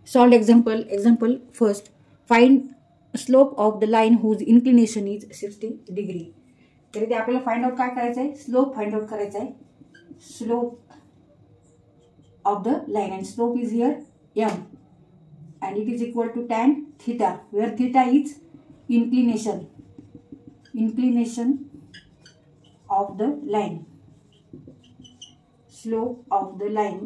Solved example. Example first. Find slope of the line whose inclination is 60 degree. तर इथे आपल्याला find out काय करायचं आहे, स्लोप फाइंड आउट करायचा आहे. Slope of the line and slope is here m and it is equal to tan theta where theta is inclination of the line. Slope of the line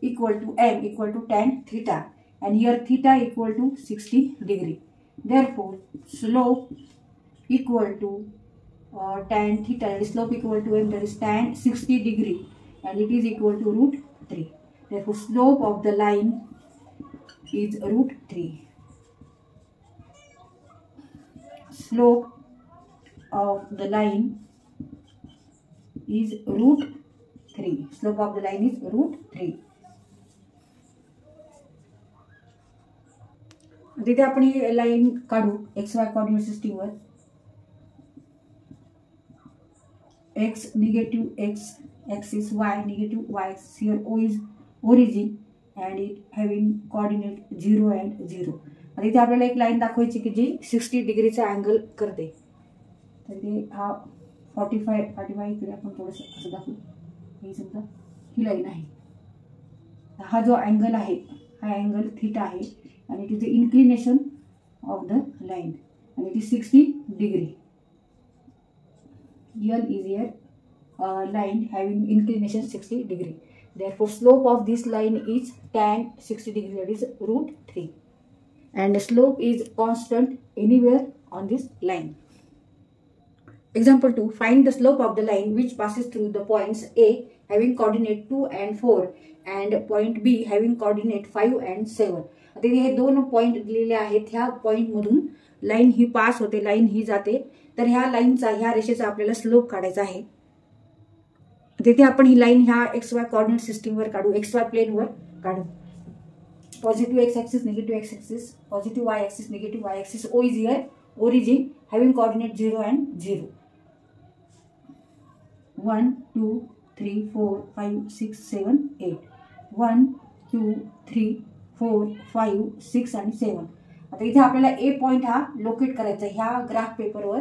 equal to m equal to tan theta and here theta equal to 60 degree. Therefore slope equal to tan theta and slope equal to m, that is tan 60 degree and it is equal to √3. Therefore slope of the line is √3. Slope of the line is √3. Slope of the line is √3. तिथे आपण ही line काढू XY coordinate system वर. x negative x axis, y negative y axis. Here O is origin and it having coordinate 0 and 0. आणि इथे आपल्याला एक line दाखवायची की जी 60 डिग्रीचा अँगल करते. तर ते हा 45 इकडे आपण थोडंसं असं दाखवू. हे समजा ही लाइन आहे. हा जो अँगल आहे हा अँगल थीटा आहे and it is the inclination of the line and it is 60 degree. L is here line having inclination 60 degree. Therefore slope of this line is tan 60 degree, that is √3, and slope is constant anywhere on this line. Example 2. Find the slope of the line which passes through the points A having coordinate 2 and 4 and point B having coordinate 5 and 7. आता हे दोन point दिलेले आहेत. ह्या point मधून line ही pass होते, line ही जाते. तर ह्या लाइनचा, ह्या रेषेचा आपल्याला स्लोप काढायचा आहे. तिथे आपण ही लाइन ह्या XY कोऑर्डिनेट सिस्टीम वर काढू, XY प्लेन वर काढू. Positive x axis, negative x axis, positive y axis, negative y axis. O is here origin having coordinate 0 and 0. 1 2 3 4 5 6 7 8. 1 2 3 4 5 6 आणि 7. आता इथे आपल्याला ए पॉइंट हा लोकेट करायचा आहे. ह्या ग्राफ पेपरवर,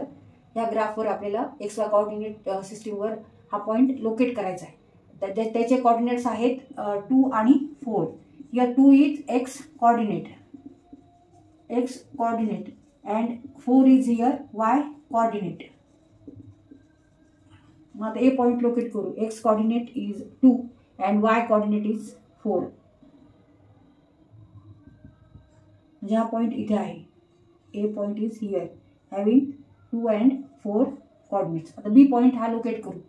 ह्या ग्राफवर आपल्याला XY कोऑर्डिनेट सिस्टीमवर हा पॉइंट लोकेट करायचा आहे. त्याचे कोऑर्डिनेट्स आहेत 2 आणि 4. Here 2 is x coordinate and 4 is here y coordinate. मग आता ए पॉइंट लोकेट करू. x coordinate is 2 and y coordinate is 4. म्हणजे हा पॉइंट इथे आहे. A point is here having 2 and 4 coordinates. आता बी पॉइंट हा लोकेट करू.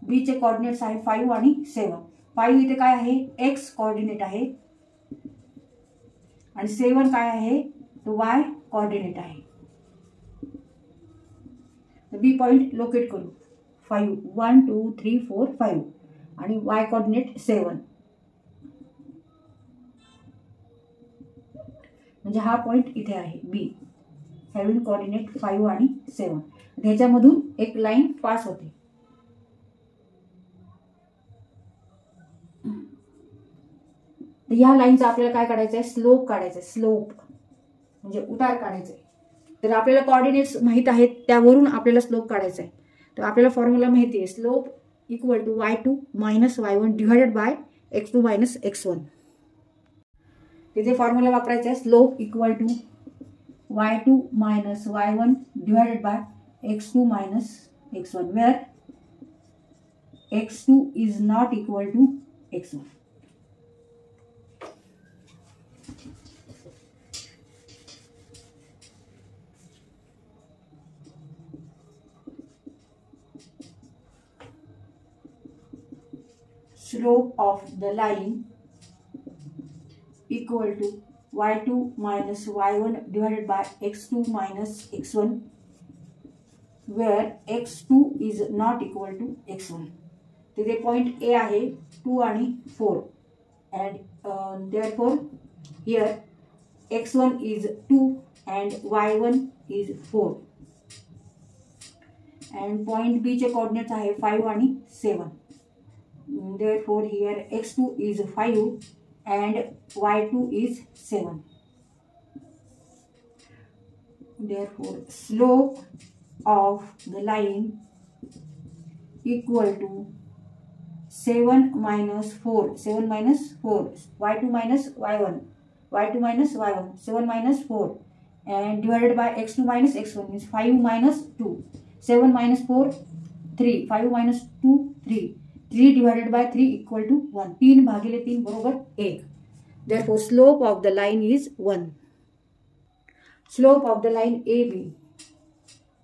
बी चे कोऑर्डिनेट्स आहे 5 आणि 7. 5 इथे काय आहे, एक्स कोऑर्डिनेट आहे आणि 7 काय आहे, तो वाय कोऑर्डिनेट आहे. तर बी पॉइंट लोकेट करू. 5 1 2 3 4 5 आणि वाय कोऑर्डिनेट 7. म्हणजे हा पॉइंट इथे आहे बी हॅव्हिंग कोऑर्डिनेट 5 आणि 7. ह्याच्यामधून एक लाइन पास होते. या लाइनचा आपल्याला काय काढायचं आहे, स्लोप काढायचा आहे. स्लोप म्हणजे उतार काढायचा आहे. तर आपल्याला कोऑर्डिनेट्स माहित आहेत, त्यावरून आपल्याला स्लोप काढायचा आहे. तर आपल्याला फॉर्म्युला माहिती आहे, slope equal to y2 minus y1 divided by x2 minus x1. तिथे फॉर्म्युला वापरायचा आहे, slope equal to y2 minus y1 divided by x2 minus x1 where x2 is not equal to x1. Slope of the line equal to y2 minus y1 divided by x2 minus x1 where x2 is not equal to x1. तिथे point A आहे 2 आणि 4 and therefore here x1 is 2 and y1 is 4 and point B चे coordinates आहे 5 आणि 7. Therefore here x2 is 5 and y2 is 7. Therefore slope of the line equal to 7 minus 4, 7 minus 4, y2 minus y1, y2 minus y1, 7 minus 4 and divided by x2 minus x1 means 5 minus 2, 7 minus 4 3, 5 minus 2 3, 3 divided by 3 equal to 1, 3 भागिले 3 बरोबर 1. Therefore slope of the line is 1. Slope of the line AB,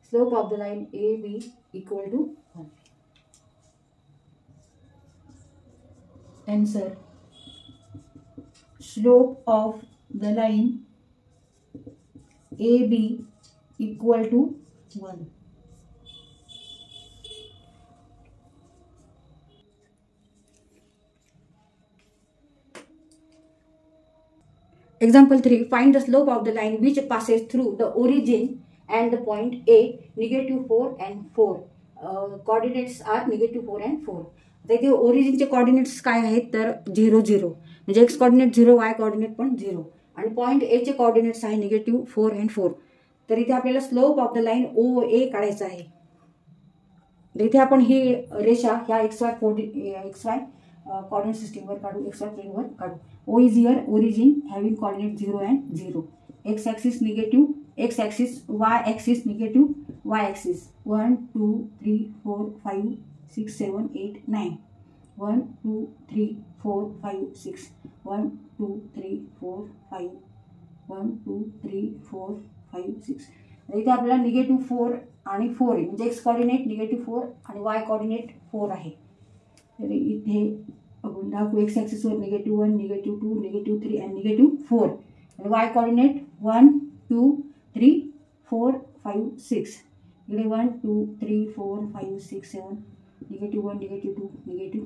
slope of the line AB equal to 1. Answer, slope of the line AB equal to 1. Example 3. Find the slope of the line which passes through the origin and the point A, -4 and 4. Coordinates are -4 and 4. इथे ओरिजिनचे coordinates काय आहेत तर 0 0 म्हणजे x coordinate 0, Y coordinate पण 0 आणि point A चे coordinates आहे -4 and 4. तर इथे आपल्याला slope of the line OA काढायचा आहे. इथे आपण ही रेषा ह्या XY कोऑर्डिनेट सिस्टीमवर काढू, XY प्लेनवर काढू. O is here origin having coordinate 0 and 0. X axis negative, x axis, y axis negative, y axis. 1 2 3 4 5 6 7 8 9. 1 2 3 4 5 6. 1 2 3 4 5. 1 2 3 4 5 6. इथे आपल्याला -4 आणि 4 आहे म्हणजे x कोऑर्डिनेट -4 आणि y कोऑर्डिनेट 4 आहे. तर इथे आपण दाखवू x ॲक्सिस वर -1, -2, -3 आणि -4 आणि y कोऑर्डिनेट 1 2 3 4 5 6. इकडे 1 2 3 4 5 6 7 -1, -2, -3,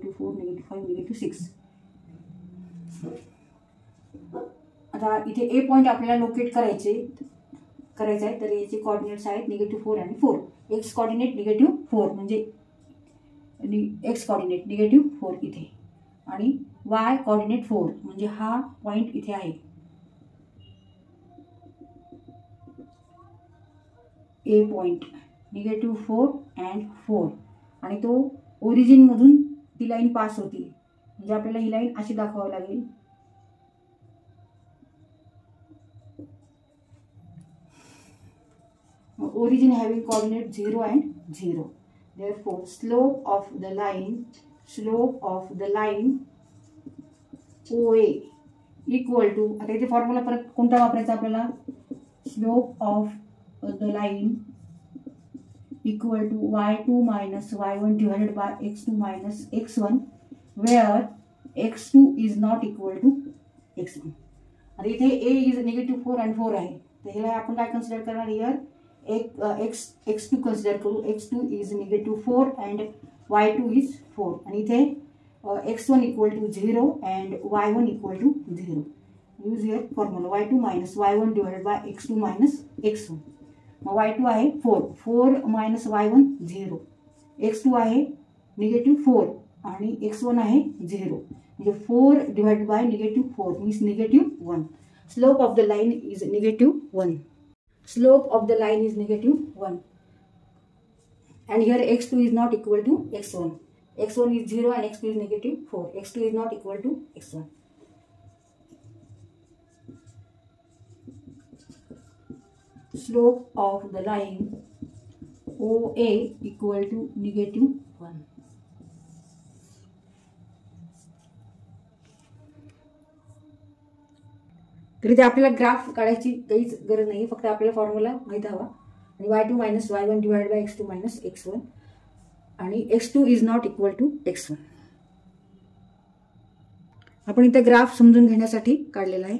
-4, -5, -6. आता इथे ए पॉइंट आपल्याला लोकेट करायचा आहे. तर याचे कोऑर्डिनेट्स आहेत -4 आणि 4. एक्स कोऑर्डिनेट -4 म्हणजे एक्स कोऑर्डिनेट -4 इथे आणि वाय कोऑर्डिनेट 4 म्हणजे हा पॉइंट इथे आहे. ए पॉइंट -4 and 4 आणि तो ओरिजिन मधून ती लाईन पास होती म्हणजे आपल्याला ही लाईन अशी दाखवावी लागेल. Origin having coordinate 0 and 0. Therefore slope of the line OA equal to, आता इथे फॉर्म्युला परत कोणता वापरायचा आपल्याला, slope of the line equal to y2 minus y1 divided by x2 minus x1 where x2 is not equal to x1. आता इथे a is -4 and 4 आहे तर ह्याला आपण काय कन्सिडर करणार, हियर x2 कन्सिडर करू. x2 is -4 and y2 is 4 आणि इथे x1 equal to 0 and y1 equal to 0. Use here formula y2 minus y1 divided by x2 minus x1. मग y2 आहे 4 minus y1 0, x2 आहे -4 आणि x1 आहे 0 म्हणजे 4 divided by -4 means -1. Slope of the line is -1. Slope of the line is -1 and here x2 is not equal to x1. x1 is 0 and x2 is -4. x2 is not equal to x1. Slope of the line OA equal to -1. तर इथे आपल्याला graph काढायची काहीच गरज नाही, फक्त आपल्याला formula माहित हवा. आणि y2 minus y1 divided by x2 minus x1 आणि x2 is not equal to x1. आपण इथे ग्राफ समजून घेण्यासाठी काढलेला आहे.